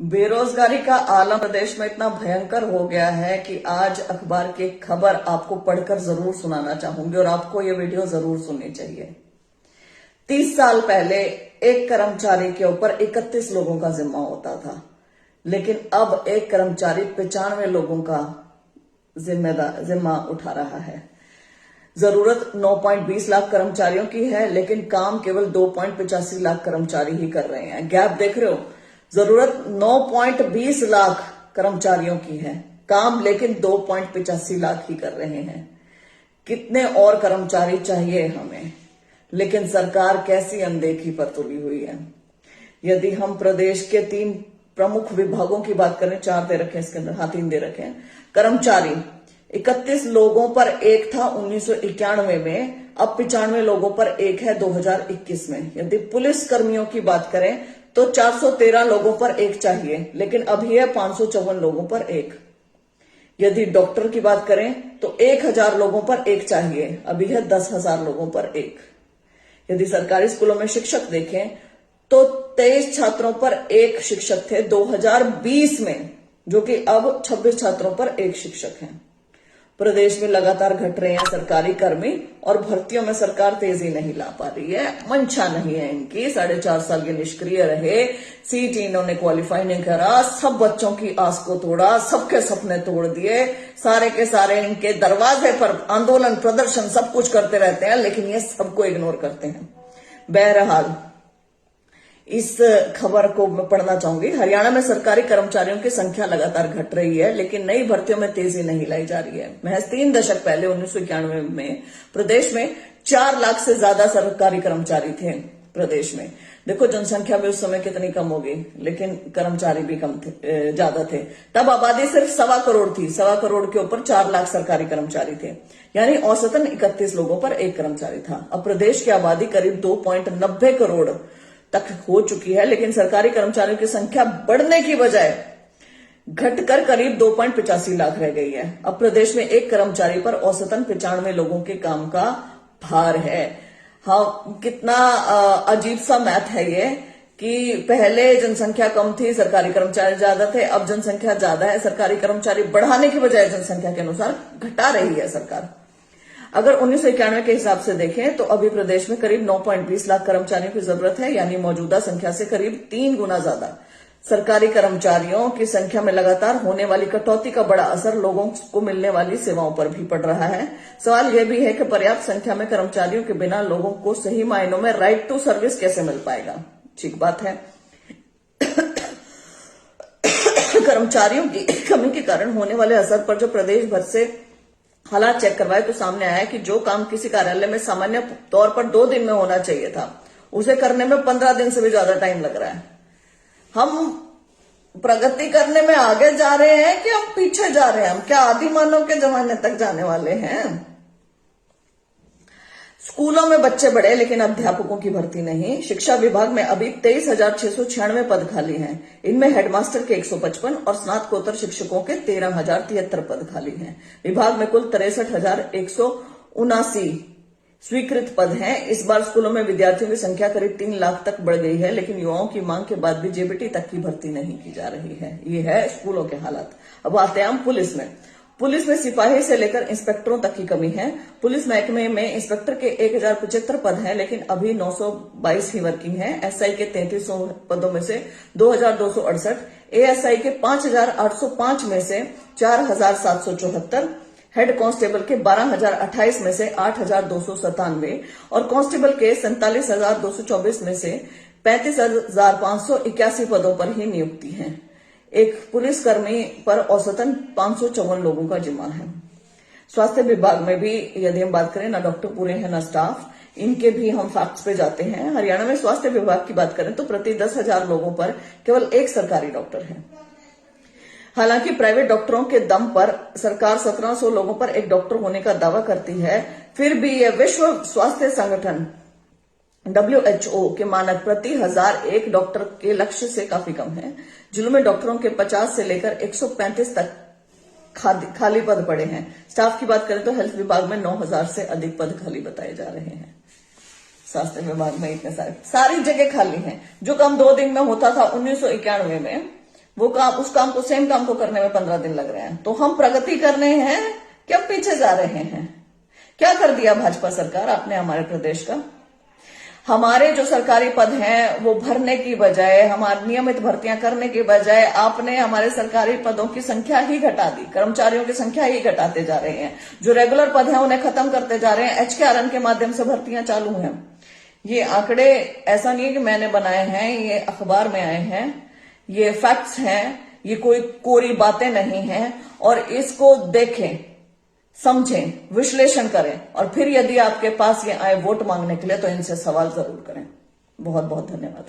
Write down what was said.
बेरोजगारी का आलम प्रदेश में इतना भयंकर हो गया है कि आज अखबार की खबर आपको पढ़कर जरूर सुनाना चाहूंगी और आपको ये वीडियो जरूर सुननी चाहिए। 30 साल पहले एक कर्मचारी के ऊपर 31 लोगों का जिम्मा होता था, लेकिन अब एक कर्मचारी 95 लोगों का जिम्मा उठा रहा है। जरूरत 9.20 लाख कर्मचारियों की है, लेकिन काम केवल 2.85 लाख कर्मचारी ही कर रहे हैं। गैप देख रहे हो? जरूरत 9.20 लाख कर्मचारियों की है, काम लेकिन 2.85 लाख ही कर रहे हैं। कितने और कर्मचारी चाहिए हमें, लेकिन सरकार कैसी अनदेखी पर तुली हुई है। यदि हम प्रदेश के 3 प्रमुख विभागों की बात करें, 4 दे रखे इसके अंदर, 3 दे रखे हैं। कर्मचारी 31 लोगों पर एक था 1991 में, अब 95 लोगों पर एक है 2021 में। यदि पुलिस कर्मियों की बात करें तो 413 लोगों पर एक चाहिए, लेकिन अभी है 554 लोगों पर एक। यदि डॉक्टर की बात करें तो 1000 लोगों पर एक चाहिए, अभी है 10,000 लोगों पर एक। यदि सरकारी स्कूलों में शिक्षक देखें तो 23 छात्रों पर एक शिक्षक थे 2020 में, जो कि अब 26 छात्रों पर एक शिक्षक हैं। प्रदेश में लगातार घट रहे हैं सरकारी कर्मी और भर्तियों में सरकार तेजी नहीं ला पा रही है। मंशा नहीं है इनकी। 4.5 साल के निष्क्रिय रहे, सीट इन्होंने क्वालिफाई नहीं करा, सब बच्चों की आस को तोड़ा, सबके सपने तोड़ दिए। सारे के सारे इनके दरवाजे पर आंदोलन, प्रदर्शन सब कुछ करते रहते हैं, लेकिन ये सबको इग्नोर करते हैं। बहरहाल इस खबर को मैं पढ़ना चाहूंगी। हरियाणा में सरकारी कर्मचारियों की संख्या लगातार घट रही है, लेकिन नई भर्तियों में तेजी नहीं लाई जा रही है। महज 3 दशक पहले 1991 में प्रदेश में 4 लाख से ज्यादा सरकारी कर्मचारी थे प्रदेश में। देखो जनसंख्या भी उस समय कितनी कम होगी, लेकिन कर्मचारी भी ज्यादा थे। तब आबादी सिर्फ 1.25 करोड़ थी। 1.25 करोड़ के ऊपर 4 लाख सरकारी कर्मचारी थे, यानी औसतन 31 लोगों पर एक कर्मचारी था। अब प्रदेश की आबादी करीब 2.90 करोड़ तक हो चुकी है, लेकिन सरकारी कर्मचारियों की संख्या बढ़ने की बजाय घटकर करीब 2.85 लाख रह गई है। अब प्रदेश में एक कर्मचारी पर औसतन 95 लोगों के काम का भार है। हाँ, कितना अजीब सा मैथ है ये कि पहले जनसंख्या कम थी, सरकारी कर्मचारी ज्यादा थे, अब जनसंख्या ज्यादा है, सरकारी कर्मचारी बढ़ाने की बजाय जनसंख्या के अनुसार घटा रही है सरकार। अगर 1991 के हिसाब से देखें तो अभी प्रदेश में करीब 9.20 लाख कर्मचारियों की जरूरत है, यानी मौजूदा संख्या से करीब 3 गुना ज्यादा। सरकारी कर्मचारियों की संख्या में लगातार होने वाली कटौती का बड़ा असर लोगों को मिलने वाली सेवाओं पर भी पड़ रहा है। सवाल यह भी है कि पर्याप्त संख्या में कर्मचारियों के बिना लोगों को सही मायनों में राइट टू सर्विस कैसे मिल पाएगा। ठीक बात है। कर्मचारियों की कमी के कारण होने वाले असर पर जो प्रदेश भर से हालात चेक करवाए तो सामने आया कि जो काम किसी कार्यालय में सामान्य तौर पर 2 दिन में होना चाहिए था, उसे करने में 15 दिन से भी ज्यादा टाइम लग रहा है। हम प्रगति करने में आगे जा रहे हैं कि हम पीछे जा रहे हैं? हम क्या आदि मानव के जमाने तक जाने वाले हैं? स्कूलों में बच्चे बढ़े, लेकिन अध्यापकों की भर्ती नहीं। शिक्षा विभाग में अभी 23,696 पद खाली हैं। इनमें हेडमास्टर के 155 और स्नातकोत्तर शिक्षकों के 13,073 पद खाली हैं। विभाग में कुल 63,179 स्वीकृत पद हैं। इस बार स्कूलों में विद्यार्थियों की संख्या करीब 3 लाख तक बढ़ गई है, लेकिन युवाओं की मांग के बाद भी जेबीटी तक की भर्ती नहीं की जा रही है। ये है स्कूलों के हालात। अब आते हैं हम पुलिस में। पुलिस में सिपाही से लेकर इंस्पेक्टरों तक की कमी है। पुलिस महकमे में इंस्पेक्टर के 1075 पद हैं, लेकिन अभी 922 ही वर्किंग है। एसआई के 3300 पदों में से 2268, एएसआई के 5805 में से 4774, हेड कांस्टेबल के 12028 में से 8297 और कांस्टेबल के 47,224 में से 35,581 पदों पर ही नियुक्ति है। एक पुलिसकर्मी पर औसतन 554 लोगों का जिम्मा है। स्वास्थ्य विभाग में भी यदि हम बात करें, ना डॉक्टर पूरे हैं ना स्टाफ। इनके भी हम फैक्ट्स पे जाते हैं। हरियाणा में स्वास्थ्य विभाग की बात करें तो प्रति 10,000 लोगों पर केवल एक सरकारी डॉक्टर है। हालांकि प्राइवेट डॉक्टरों के दम पर सरकार 1700 लोगों पर एक डॉक्टर होने का दावा करती है, फिर भी यह विश्व स्वास्थ्य संगठन WHO के मानक प्रति 1000 एक डॉक्टर के लक्ष्य से काफी कम है। जिलों में डॉक्टरों के 50 से लेकर 135 तक खाली पद पड़े हैं। स्टाफ की बात करें तो हेल्थ विभाग में 9000 से अधिक पद खाली बताए जा रहे हैं। स्वास्थ्य विभाग में इतने सारी जगह खाली हैं। जो काम 2 दिन में होता था 1991 में, वो काम, उस काम को, सेम काम को करने में 15 दिन लग रहे हैं। तो हम प्रगति करने हैं कि हम पीछे जा रहे हैं? क्या कर दिया भाजपा सरकार आपने हमारे प्रदेश का? हमारे जो सरकारी पद हैं वो भरने की बजाय, हमारे नियमित भर्तियां करने की बजाय आपने हमारे सरकारी पदों की संख्या ही घटा दी, कर्मचारियों की संख्या ही घटाते जा रहे हैं। जो रेगुलर पद हैं उन्हें खत्म करते जा रहे हैं। HKRN के माध्यम से भर्तियां चालू हैं। ये आंकड़े ऐसा नहीं है कि मैंने बनाए हैं, ये अखबार में आए हैं, ये फैक्ट्स हैं, ये कोई कोरी बातें नहीं हैं। और इसको देखें, समझें, विश्लेषण करें और फिर यदि आपके पास ये आए वोट मांगने के लिए तो इनसे सवाल जरूर करें। बहुत बहुत धन्यवाद।